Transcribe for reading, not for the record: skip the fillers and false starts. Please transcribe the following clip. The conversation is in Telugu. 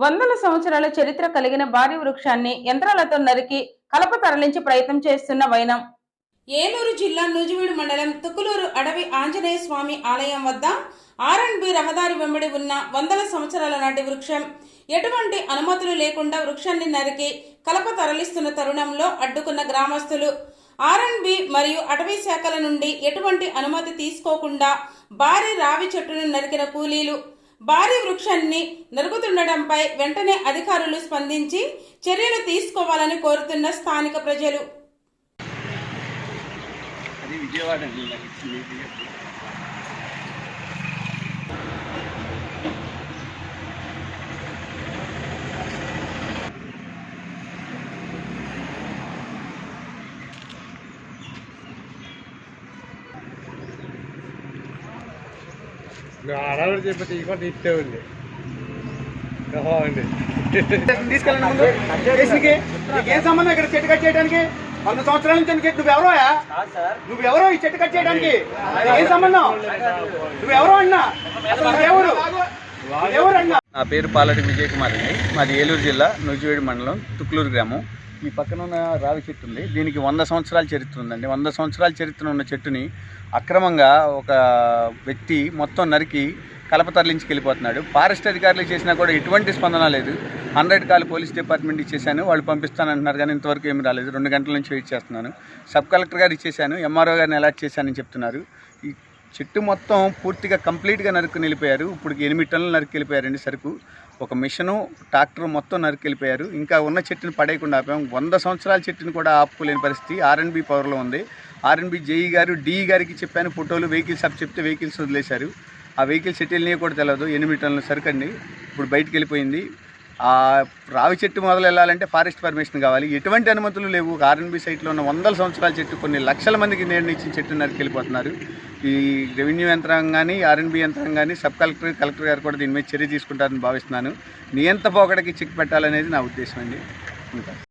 వందల సంవత్సరాల చరిత్ర కలిగిన భారీ వృక్షాన్ని యంత్రాలతో నరికి కలప తరలించి ప్రయత్నం చేస్తున్న వైనం. ఏలూరు జిల్లా నూజివీడు మండలం తుకులూరు అడవి ఆంజనేయ స్వామి ఆలయం వద్ద R&B రహదారి వెంబడి ఉన్న వందల సంవత్సరాల నాటి వృక్షం ఎటువంటి అనుమతులు లేకుండా వృక్షాన్ని నరికి కలప తరలిస్తున్న తరుణంలో అడ్డుకున్న గ్రామస్తులు, R&B మరియు అటవీ శాఖల నుండి ఎటువంటి అనుమతి తీసుకోకుండా భారీ రావి చెట్టును నరికిన కూలీలు, భారీ వృక్షాన్ని నరుకుతుండటంపై వెంటనే అధికారులు స్పందించి చర్యలు తీసుకోవాలని కోరుతున్న స్థానిక ప్రజలు. అడవులు చెప్పి ఇక్కడ ఇస్తే ఉంది తీసుకెళ్ళండి ముందు స్టేషన్కి. నీకేం సంబంధం ఇక్కడ చెట్టు కట్ చేయడానికి? 100 సంవత్సరాల నుంచి నువ్వెవరో ఈ చెట్టు కట్ చేయడానికి ఏం సంబంధం? నువ్వెవరో అన్నా, ఎవరు అన్నా? నా పేరు పాలటి విజయ్ కుమార్ అండి. మాది ఏలూరు జిల్లా నూజివీడు మండలం తుక్లూరు గ్రామం. ఈ పక్కన ఉన్న రావి చెట్టు ఉంది. దీనికి 100 సంవత్సరాల చరిత్ర ఉందండి. 100 సంవత్సరాల చరిత్ర ఉన్న చెట్టుని అక్రమంగా ఒక వ్యక్తి మొత్తం నరికి కలప తరలించి వెళ్ళిపోతున్నాడు. ఫారెస్ట్ అధికారులు చేసినా కూడా ఎటువంటి స్పందన లేదు. 100 కాల్ పోలీస్ డిపార్ట్మెంట్ ఇచ్చేసాను, వాళ్ళు పంపిస్తానంటున్నారు కానీ ఇంతవరకు ఏమి రాలేదు. 2 గంటల నుంచి వెయిట్ చేస్తున్నాను. సబ్ కలెక్టర్ గారు ఇచ్చేసాను, MRO గారిని అలాట్ చేశానని చెప్తున్నారు. ఈ చెట్టు మొత్తం పూర్తిగా కంప్లీట్గా నరికి వెళ్ళిపోయారు. ఇప్పుడు 8 టన్నులు నరికి వెళ్ళిపోయారండి సరుకు. ఒక మిషను, ట్రాక్టర్ మొత్తం నరికి వెళ్ళిపోయారు. ఇంకా ఉన్న చెట్టుని పడేయకుండా ఆపాం. 100 సంవత్సరాల చెట్టుని కూడా ఆపుకోలేని పరిస్థితి R&B పవర్లో ఉంది. R&B జేఈ గారు, DE గారికి చెప్పాను, ఫోటోలు వెహికల్స్ అప్ చెప్తే వెహికల్స్ వదిలేశారు. ఆ వెహికల్స్ సెటిల్ని కూడా తెలియదు. 8 టన్నుల సరుకు అండి ఇప్పుడు బయటకు వెళ్ళిపోయింది. ఆ రావి చెట్టు మొదలు వెళ్ళాలంటే ఫారెస్ట్ పర్మిషన్ కావాలి. ఎటువంటి అనుమతులు లేవు. R&B సైట్లో ఉన్న 100 సంవత్సరాల చెట్టు, కొన్ని లక్షల మందికి నిర్ణయించిన చెట్టు నరికి వెళ్ళిపోతున్నారు. ఈ రెవెన్యూ యంత్రాంగం కానీ, R&B యంత్రాంగం కానీ, సబ్ కలెక్టర్, కలెక్టర్ గారు కూడా దీని మీద చర్య తీసుకుంటారని భావిస్తున్నాను. నియంత పోకడకి చెక్ పెట్టాలనేది నా ఉద్దేశం అండి.